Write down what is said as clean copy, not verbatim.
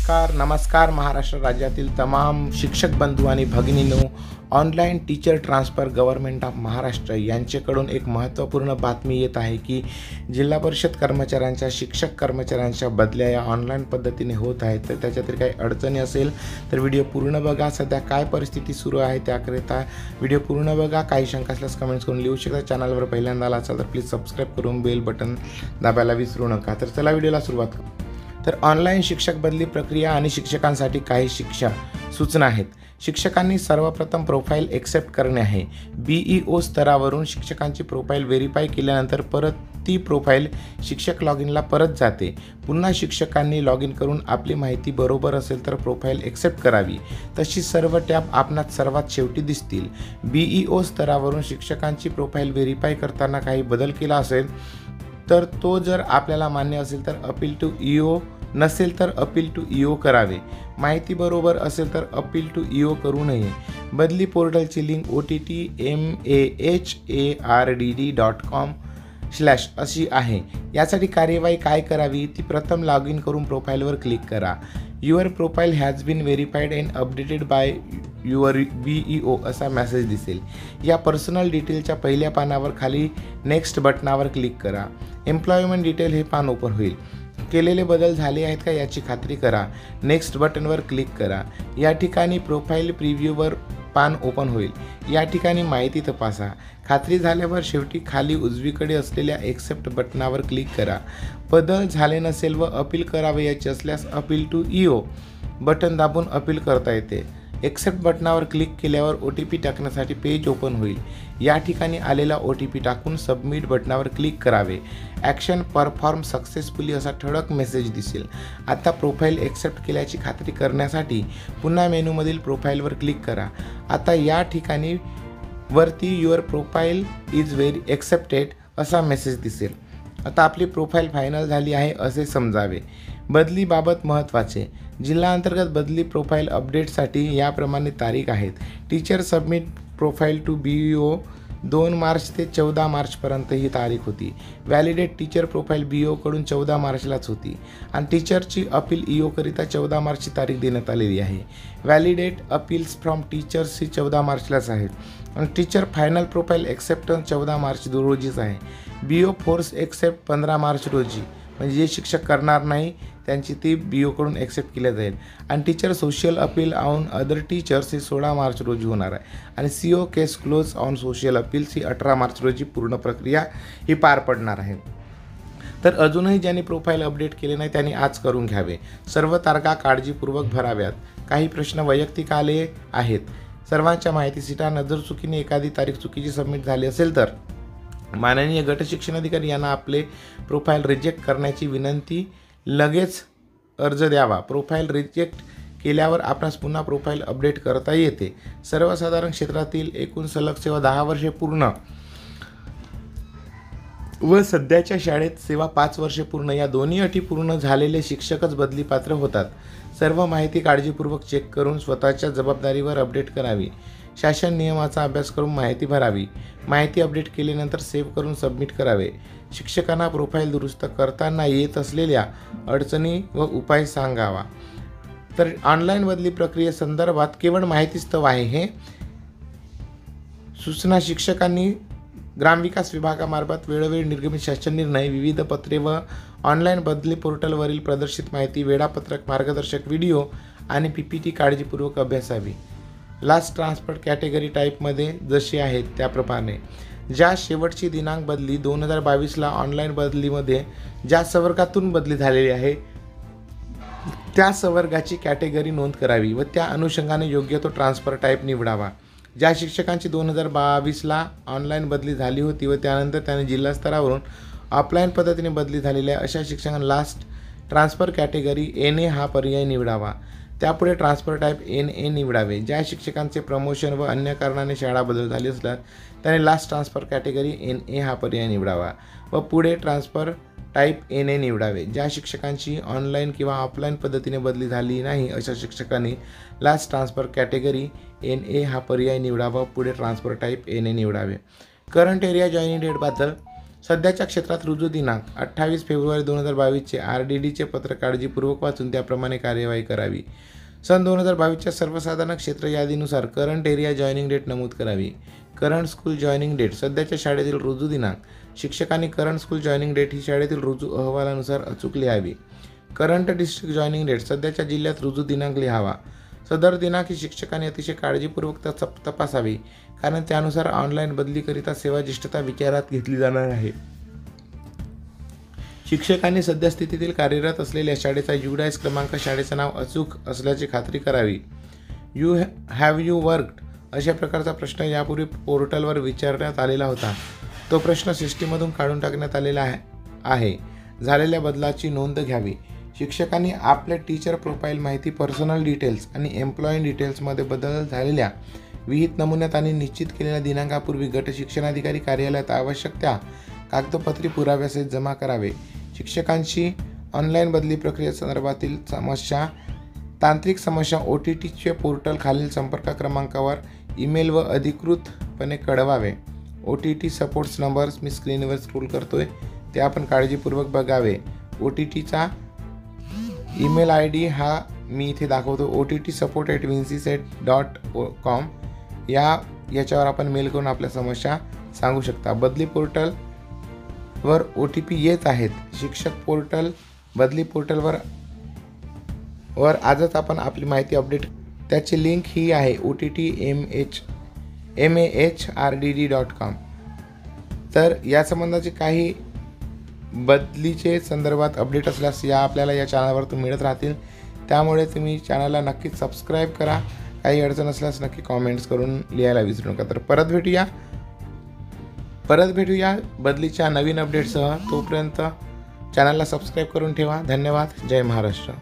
नमस्कार महाराष्ट्र राज्यातील तमाम शिक्षक बंधू आणि भगिनींनो, online teacher transfer government of Maharashtra यांच्याकडून एक महत्त्वपूर्ण बातमी येत आहे की जिल्हा परिषद कर्मचाऱ्यांच्या शिक्षक कर्मचाऱ्यांच्या बदल्या या ऑनलाईन पद्धतीने होत आहेत। तर त्याच्यातील काही अडचणी असेल तर व्हिडिओ पूर्ण बघा। सध्या काय परिस्थिती सुरू आहे त्याकरिता व्हिडिओ पूर्ण बघा। काही शंका असल्यास कमेंट्स करून लिहू शकता। चॅनलवर पहिल्यांदा आला असाल तर प्लीज सबस्क्राईब करून बेल बटन दाबायला विसरू नका। तर चला व्हिडिओला सुरुवात करू। तर ऑनलाईन शिक्षक बदली प्रक्रिया आणि शिक्षकांसाठी काही सूचना आहेत। शिक्षकांनी सर्वप्रथम प्रोफाईल एक्सेप्ट करणे आहे। BEO स्तरावरून शिक्षकांची प्रोफाईल व्हेरीफाय केल्यानंतर परत ती प्रोफाईल शिक्षक लॉगिनला परत जाते। पुन्हा शिक्षकांनी लॉगिन करून आपली माहिती बरोबर असेल तर प्रोफाईल एक्सेप्ट करावी। तशी सर्व टॅब आपणास सर्वात शेवटी दिसतील। BEO स्तरावरून शिक्षकांची प्रोफाईल व्हेरीफाय करताना काही बदल केला असेल तर तो जर आपल्याला मान्य असेल तर अपील टू EO, नसेल तर अपील टू EO करावे। माहिती बरोबर असेल तर अपील टू EO करू नये। बदली पोर्टलची लिंक OTTMAHARDD.com/ अशी आहे। यासाठी कार्यवाही काय करावी ती प्रथम लॉग इन करून प्रोफाईलवर क्लिक करा। Your profile has been verified and updated by your BEO असा मेसेज दिसेल। या पर्सनल डिटेलच्या पहिल्या पानावर खाली नेक्स्ट बटनावर क्लिक करा। एम्प्लॉयमेंट डिटेल हे पान ओपन होईल। केलेले बदल झाले आहेत का याची खात्री करा। नेक्स्ट बटनवर क्लिक करा। या ठिकाणी प्रोफाईल प्रिव्ह्यूवर पान ओपन होईल। या ठिकाणी माहिती तपासा। खात्री झाल्यावर शेवटी खाली उजवीकडे असलेल्या एक्सेप्ट बटनावर क्लिक करा। बदल झाले नसेल व अपील करावयाचे असल्यास अपील टू EO बटन दाबून अपील करता येते। एक्सेप्ट बटनावर क्लिक केल्यावर OTP टाकण्यासाठी पेज ओपन होईल। या ठिकाणी आलेला OTP टाकून सबमिट बटनावर क्लिक करावे। ॲक्शन परफॉर्म सक्सेसफुली असा ठळक मेसेज दिसेल। आता प्रोफाईल एक्सेप्ट केल्याची खात्री करण्यासाठी पुन्हा मेनूमधील प्रोफाईलवर क्लिक करा। आता या ठिकाणी वरती युअर प्रोफाईल इज एक्सेप्टेड असा मेसेज दिसेल। आता आपली प्रोफाईल फायनल झाली आहे असे समजावे। बदलीबाबत महत्त्वाचे जिल्हा अंतर्गत बदली प्रोफाईल अपडेटसाठी याप्रमाणे तारीख आहेत। Teacher submit profile to BEO 2 March ते 14 मार्चपर्यंत ही तारीख होती। व्हॅलिडेट टीचर प्रोफाईल BEO कडून 14 मार्चलाच होती आणि टीचरची अपील EO करिता 14 मार्चची तारीख देण्यात आलेली आहे। व्हॅलिडेट अपील्स फ्रॉम टीचर्स ही 14 मार्चलाच आहेत आणि teacher final profile acceptance 14 March रोजीच आहे। BEO फोर्स एक्सेप्ट 15 मार्च रोजी, म्हणजे जे शिक्षक करणार नाही त्यांची ती BEO कडून एक्सेप्ट केल्या जाईल। आणि teacher social appeal on other teachers ही 16 मार्च रोजी होणार आहे आणि CO case close on social appeals ही 18 मार्च रोजी पूर्ण प्रक्रिया ही पार पडणार आहे। तर अजूनही ज्यांनी प्रोफाईल अपडेट केले नाही त्यांनी आज करून घ्यावे। सर्व तारखा काळजीपूर्वक भराव्यात। काही प्रश्न वैयक्तिक आले आहेत। सर्वांच्या माहितीसाठी नजर चुकीने एखादी तारीख चुकीची सबमिट झाली असेल तर माननीय गट शिक्षण अधिकारी यांना आपले प्रोफाईल रिजेक्ट करण्याची विनंती लगेच अर्ज द्यावा। प्रोफाईल रिजेक्ट केल्यावर आपणास पुन्हा प्रोफाईल अपडेट करता येते। सर्वसाधारण क्षेत्रातील एकूण सलग सेवा 10 वर्षे पूर्ण व सध्याच्या शाळेत सेवा 5 वर्षे पूर्ण या दोन्ही अटी पूर्ण झालेले शिक्षकच बदली पात्र होतात। सर्व माहिती काळजीपूर्वक चेक करून स्वतःच्या जबाबदारीवर अपडेट करावी। शासन नियमाचा अभ्यास करून माहिती भरावी। माहिती अपडेट केल्यानंतर सेव्ह करून सबमिट करावे। शिक्षकांना प्रोफाईल दुरुस्त करताना येत असलेल्या अडचणी व उपाय सांगावा। तर ऑनलाईन बदली प्रक्रियेसंदर्भात केवळ माहितीस्तव आहे हे सूचना शिक्षकांनी ग्रामविकास विभागामार्फत वेळोवेळी निर्गमित शासन निर्णय, विविध पत्रे व ऑनलाईन बदली पोर्टलवरील प्रदर्शित माहिती, वेळापत्रक, मार्गदर्शक व्हिडिओ आणि PPT काळजीपूर्वक अभ्यासावी। लास्ट ट्रान्सफर कॅटेगरी टाईपमध्ये जसे आहेत त्याप्रमाणे ज्या शेवटची दिनांक बदली 2022ला ऑनलाईन बदलीमध्ये ज्या संवर्गातून बदली झालेली आहे त्या संवर्गाची कॅटेगरी नोंद करावी व त्या अनुषंगाने योग्य तो ट्रान्सफर टाईप निवडावा। ज्या शिक्षकांची 2022ला ऑनलाईन बदली झाली होती व त्यानंतर त्याने जिल्हा स्तरावरून ऑफलाईन पद्धतीने बदली झालेल्या अशा शिक्षकांना लास्ट ट्रान्सफर कॅटेगरी NA हा पर्याय निवडावा। त्यापुढे ट्रान्सफर टाईप NA निवडावे। ज्या शिक्षकांचे प्रमोशन व अन्य कारणाने शाळा बदल झाली असल्यास त्याने लास्ट ट्रान्सफर कॅटेगरी NA हा पर्याय निवडावा व पुढे ट्रान्सफर टाईप NA निवडावे। ज्या शिक्षकांची ऑनलाईन किंवा ऑफलाईन पद्धतीने बदली झाली नाही अशा शिक्षकांनी लास्ट ट्रान्सफर कॅटेगरी NA हा पर्याय निवडावा, पुढे ट्रान्सफर टाईप NA निवडावे। करंट एरिया जॉईनिंग डेटबद्दल सध्याच्या क्षेत्रात रुजू दिनांक 28 फेब्रुवारी 2022चे RDDचे पत्र काळजीपूर्वक वाचून त्याप्रमाणे कार्यवाही करावी. सन 2022च्या सर्वसाधारण क्षेत्र यादीनुसार करंट एरिया जॉईनिंग डेट नमूद करावी. करंट स्कूल जॉईनिंग डेट सध्याच्या शाळेतील रुजू दिनांक. शिक्षकांनी करंट स्कूल जॉईनिंग डेट ही शाळेतील रुजू अहवालानुसार अचूक लिहावी. करंट डिस्ट्रिक्ट जॉईनिंग डेट सध्याच्या जिल्ह्यात रुजू दिनांक लिहावा. सदर दिनांक ही शिक्षकांनी अतिशय काळजीपूर्वक तपासावी, कारण त्यानुसार ऑनलाईन बदलीकरिता सेवा ज्येष्ठता विचारात घेतली जाणार आहे. शिक्षकांनी सद्यस्थितीतील कार्यरत असलेल्या शाळेचा UDIS क्रमांक, शाळेचं नाव अचूक असल्याची खात्री करावी. हॅव यू वर्कड अशा प्रकारचा प्रश्न यापूर्वी पोर्टलवर विचारण्यात आलेला होता. तो प्रश्न सिस्टीममधून काढून टाकण्यात आलेला आहे. झालेल्या बदलाची नोंद घ्यावी. शिक्षकांनी आपल्या टीचर प्रोफाईल माहिती, पर्सनल डिटेल्स आणि एम्प्लॉई डिटेल्समध्ये बदल झालेल्या विहित नमुन्यात आणि निश्चित केलेल्या दिनांकापूर्वी गट शिक्षणाधिकारी कार्यालयात आवश्यक त्या कागदपत्री पुराव्यासहित जमा करावे. शिक्षकांशी ऑनलाईन बदली प्रक्रियेसंदर्भातील समस्या, तांत्रिक समस्या OTTचे पोर्टल खालील संपर्क क्रमांकावर ईमेल व अधिकृतपणे कळवावे. OTT सपोर्ट्स नंबर्स मी स्क्रीनवर स्क्रोल करतोय, ते आपण काळजीपूर्वक बघावे. OTTचा ईमेल ID हा मी इथे दाखवतो, OTTsupport@vincysat.com. याच्यावर आपण मेल करून आपल्या समस्या सांगू शकता. बदली पोर्टलवर OTP येत आहेत. शिक्षक पोर्टल बदली पोर्टलवर आजच आपण आपली माहिती अपडेट. त्याची लिंक ही आहे OTTMAHRDD.com. तर या संबंधाचे काही बदलीचे संदर्भात अपडेट असल्यास आपल्याला या चॅनलवर मिळत राहतील. त्यामुळे तुम्ही चॅनलला नक्कीच सबस्क्राईब करा. काही अडचण असल्यास नक्की कॉमेंट्स करून लिहायला विसरू नका. तर परत भेटूया बदलीच्या नवीन अपडेटसह. तोपर्यंत चॅनलला सबस्क्राईब करून ठेवा. धन्यवाद. जय महाराष्ट्र.